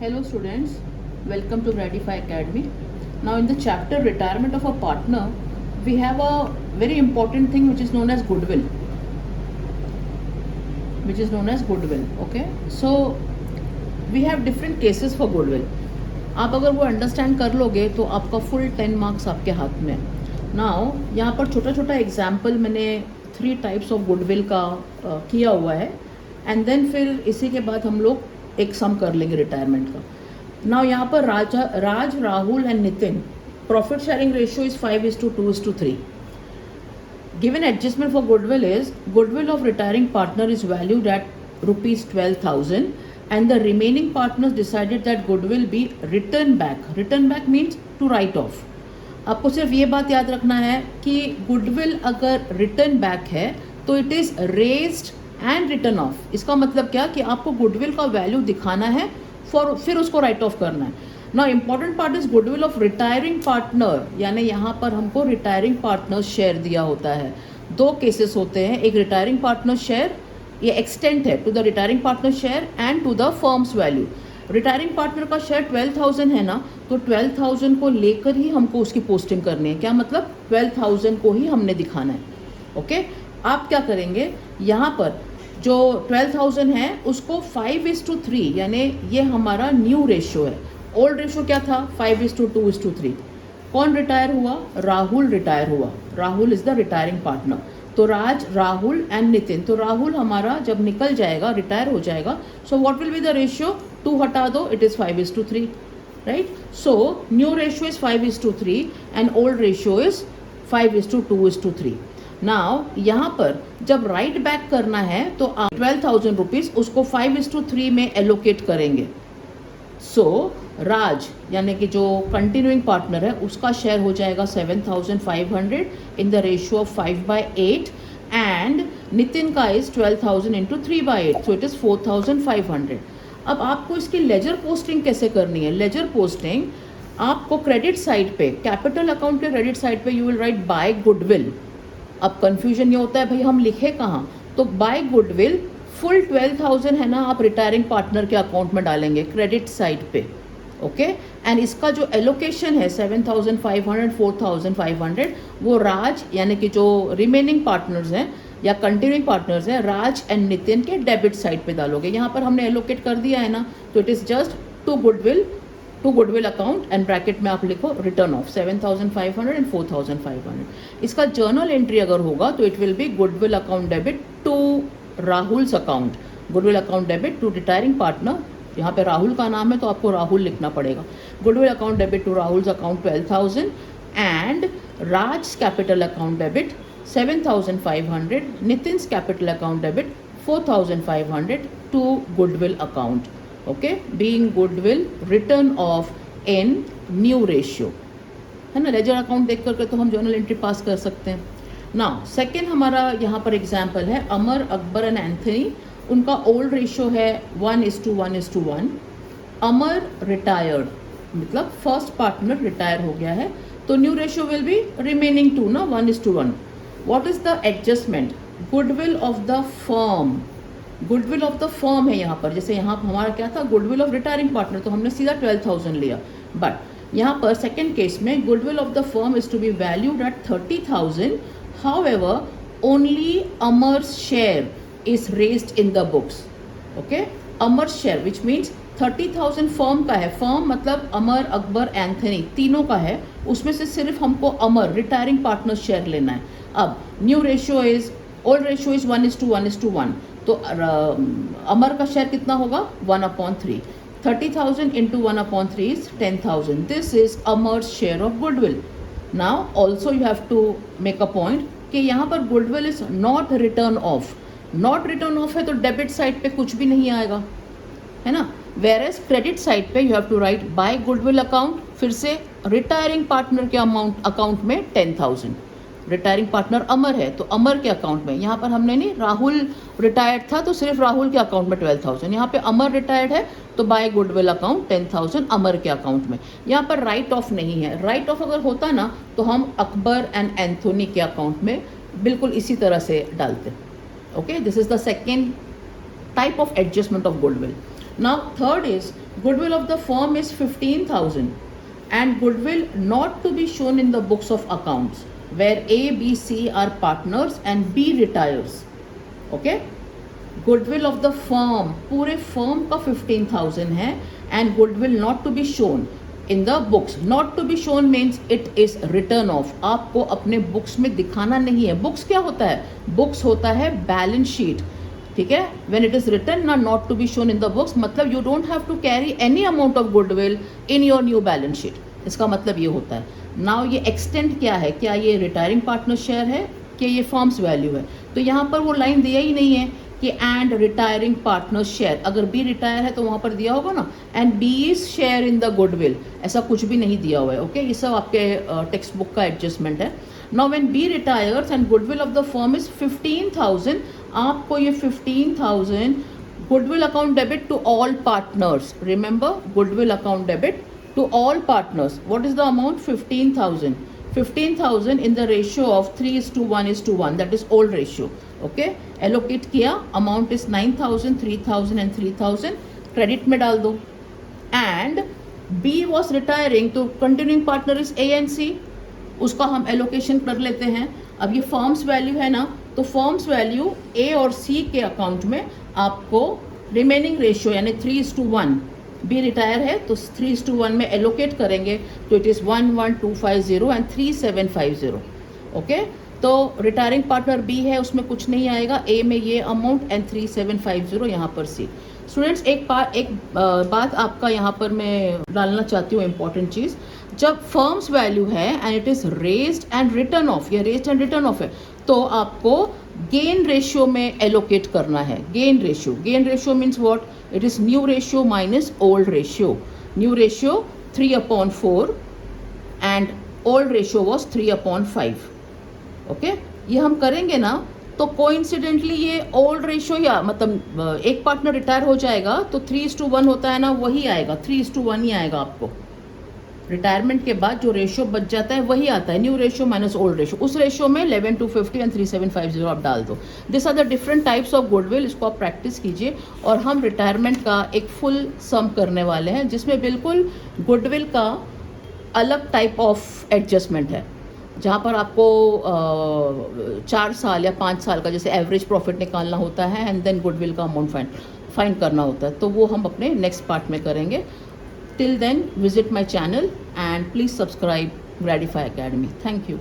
Hello students, welcome to Gradify Academy. Now in the chapter retirement of a partner, we have a very important thing which is known as goodwill. Okay, so we have different cases for goodwill. आप अगर वो understand कर लोगे तो आपका full 10 marks आपके हाथ में है. नाउ यहाँ पर छोटा छोटा एग्जाम्पल मैंने 3 टाइप्स ऑफ गुडविल का किया हुआ है एंड देन फिर इसी के बाद हम लोग एक सम कर लेंगे रिटायरमेंट का. नाउ यहाँ पर Raj Rahul and Nitin profit sharing ratio is 5:2:3. Given adjustment for goodwill is goodwill of retiring partner is valued at rupees 12,000 and the remaining partners decided that goodwill be written back. Written back means to write off. आपको सिर्फ ये बात याद रखना है कि goodwill अगर return back है तो it is raised and return of. इसका मतलब क्या कि आपको गुडविल का वैल्यू दिखाना है फिर उसको राइट ऑफ करना है. Now important part is goodwill of retiring partner, यानी यहाँ पर हमको रिटायरिंग पार्टनर शेयर दिया होता है. 2 केसेस होते हैं, एक रिटायरिंग पार्टनर शेयर, ये एक्सटेंट है to the retiring partner share and to the firm's value. Retiring partner का शेयर 12,000 है ना, तो 12,000 को लेकर ही हमको उसकी पोस्टिंग करनी है. क्या मतलब 12,000 को ही हमने दिखाना है. ओके, आप क्या करेंगे, यहाँ पर जो 12,000 है उसको 5:3, यानी ये हमारा न्यू रेशियो है. ओल्ड रेशियो क्या था 5:2:3. कौन रिटायर हुआ, राहुल रिटायर हुआ. Rahul is the retiring partner. तो राज, राहुल एंड नितिन. तो राहुल हमारा जब निकल जाएगा, रिटायर हो जाएगा, so what will be the ratio, 2 हटा दो, it is 5:3, right. So new ratio is 5:3 and old ratio is 5:2:3. Now यहाँ पर जब राइट बैक करना है तो आप 12,000 रुपीज उसको 5:3 में एलोकेट करेंगे. सो राज यानी कि जो कंटिन्यूइंग पार्टनर है उसका शेयर हो जाएगा 7,500 in the ratio of 5/8 and Nitin का is 12,000 into 3/8, so it is 4,500. अब आपको इसकी लेजर पोस्टिंग कैसे करनी है. लेजर पोस्टिंग आपको क्रेडिट साइड पे, कैपिटल अकाउंट के क्रेडिट साइड पे you will write by goodwill. अब कंफ्यूजन ये होता है भाई हम लिखे कहाँ, तो बाय गुडविल फुल 12,000 है ना, आप रिटायरिंग पार्टनर के अकाउंट में डालेंगे क्रेडिट साइड पे. ओके, एंड इसका जो एलोकेशन है 7,500 4,500 वो राज यानी कि जो रिमेनिंग पार्टनर्स हैं या कंटिन्यूइंग पार्टनर्स हैं, राज एंड नितिन के डेबिट साइड पे डालोगे. यहाँ पर हमने एलोकेट कर दिया है ना, तो it is just to goodwill account and bracket में आप लिखो रिटर्न ऑफ 7,500 एंड 4,500. इसका जर्नल एंट्री अगर होगा तो it will be goodwill account debit to Rahul's account. Goodwill account debit to retiring partner, यहाँ पे राहुल का नाम है तो आपको राहुल लिखना पड़ेगा. Goodwill account debit to Rahul's account 12,000 and Raj capital account debit 7,500, Nitin's capital account debit 4,500 to goodwill account. Okay, being goodwill written off in new ratio, है ना. लेजर अकाउंट देख करके तो हम जर्नल एंट्री पास कर सकते हैं. नाउ सेकेंड हमारा यहाँ पर एग्जाम्पल है अमर, अकबर एंड एंथनी. उनका ओल्ड रेशियो है 1:1:1. अमर रिटायर्ड, मतलब फर्स्ट पार्टनर रिटायर हो गया है, तो new ratio will be remaining 2 ना, 1:1. What is the adjustment, goodwill of the firm. Goodwill of the firm है यहाँ पर, जैसे यहाँ हमारा क्या था गुडविल ऑफ रिटायरिंग पार्टनर, तो हमने सीधा 12,000 लिया. बट यहाँ पर सेकेंड केस में goodwill of the firm is to be valued at 30,000. However, only Amar's share is raised in the books. Okay, Amar's share, which means 30,000 firm का है. Firm मतलब अमर, अकबर, एंथनी तीनों का है, उसमें से सिर्फ हमको अमर रिटायरिंग पार्टनर शेयर लेना है. अब new ratio is, old ratio is 1:1:1, तो अमर का शेयर कितना होगा 1/3. 30,000 into 1/3 is 10,000. This is अमर्स share of goodwill. Now also you have to make a point कि यहाँ पर goodwill is not return of. Not return of है तो डेबिट साइड पे कुछ भी नहीं आएगा, है ना. वेयर क्रेडिट साइड पे you have to write by goodwill account, फिर से रिटायरिंग पार्टनर के अकाउंट में 10,000. रिटायरिंग पार्टनर अमर है तो अमर के अकाउंट में, यहाँ पर हमने नहीं, राहुल रिटायर्ड था तो सिर्फ राहुल के अकाउंट में 12,000. यहाँ पे अमर रिटायर्ड है तो बाय गुडविल अकाउंट 10,000 अमर के अकाउंट में. यहाँ पर राइट ऑफ नहीं है. राइट ऑफ अगर होता ना तो हम अकबर एंड एंथोनी के अकाउंट में बिल्कुल इसी तरह से डालते. Okay, this is the second type of adjustment of goodwill. Now third is goodwill of the firm is 15,000 and goodwill not to be shown in the books of accounts where A, B, C are partners and B retires. Okay? Goodwill of the firm, पूरे firm का 15,000 है and goodwill not to be shown in the books. Not to be shown means it is written off. आपको अपने books में दिखाना नहीं है. Books क्या होता है? Books होता है balance sheet. ठीक है, when it is written ना not to be shown in the books, मतलब you don't have to carry any amount of goodwill in your new balance sheet. इसका मतलब ये होता है. Now ये extent क्या है? क्या ये retiring partner share है कि ये firm's value है? तो यहाँ पर वो लाइन दिया ही नहीं है कि एंड रिटायरिंग पार्टनर शेयर. अगर बी रिटायर है तो वहाँ पर दिया होगा ना and B is share in the goodwill. ऐसा कुछ भी नहीं दिया हुआ है. ओके, ये सब आपके टेक्स्ट बुक का एडजस्टमेंट है. Now when B retires and goodwill of the firm is 15,000, आपको ये 15,000 goodwill account debit to all partners. Remember, goodwill account debit to all partners. What is the amount? 15,000. 15,000 in the ratio of 3:1:1, that is old ratio. Okay, allocate किया, amount is 9,000, 3,000 and 3,000. credit में डाल दो. and B was retiring, तो continuing partner is A and C, उसका हम allocation कर लेते हैं. अब ये firm's value है ना, तो firm's value A और C के अकाउंट में आपको remaining ratio यानी 3:1, बी रिटायर है तो 3:1 में एलोकेट करेंगे तो इट इज़ 11250 एंड 3750. ओके, तो रिटायरिंग पार्टनर बी है, उसमें कुछ नहीं आएगा. ए में ये अमाउंट एंड 3750 यहाँ पर सी. स्टूडेंट्स, एक बात आपका यहाँ पर मैं डालना चाहती हूँ, इंपॉर्टेंट चीज़. जब फर्म्स वैल्यू है and it is raised and return of, या रेज्ड एंड रिटर्न ऑफ है, तो आपको गेन रेशियो में एलोकेट करना है. Gain ratio means what? It is new ratio minus old ratio. New ratio 3/4 and old ratio was 3/5. Okay, ये हम करेंगे ना तो कोइंसिडेंटली ये ओल्ड रेशियो, या मतलब एक पार्टनर रिटायर हो जाएगा तो 3:1 होता है ना, वही आएगा. 3:1 ही आएगा आपको. रिटायरमेंट के बाद जो रेशियो बच जाता है वही आता है, new ratio minus old ratio. उस रेशियो में 11,250 एंड 3750 आप डाल दो. This are the different types of goodwill. इसको आप प्रैक्टिस कीजिए. और हम रिटायरमेंट का एक फुल सम करने वाले हैं जिसमें बिल्कुल गुडविल का अलग टाइप ऑफ एडजस्टमेंट है, जहाँ पर आपको 4 साल या 5 साल का जैसे एवरेज प्रॉफिट निकालना होता है एंड देन गुडविल का अमाउंट फाइंड करना होता है. तो वो हम अपने नेक्स्ट पार्ट में करेंगे. Till then, visit my channel and please subscribe Gradify Academy. Thank you.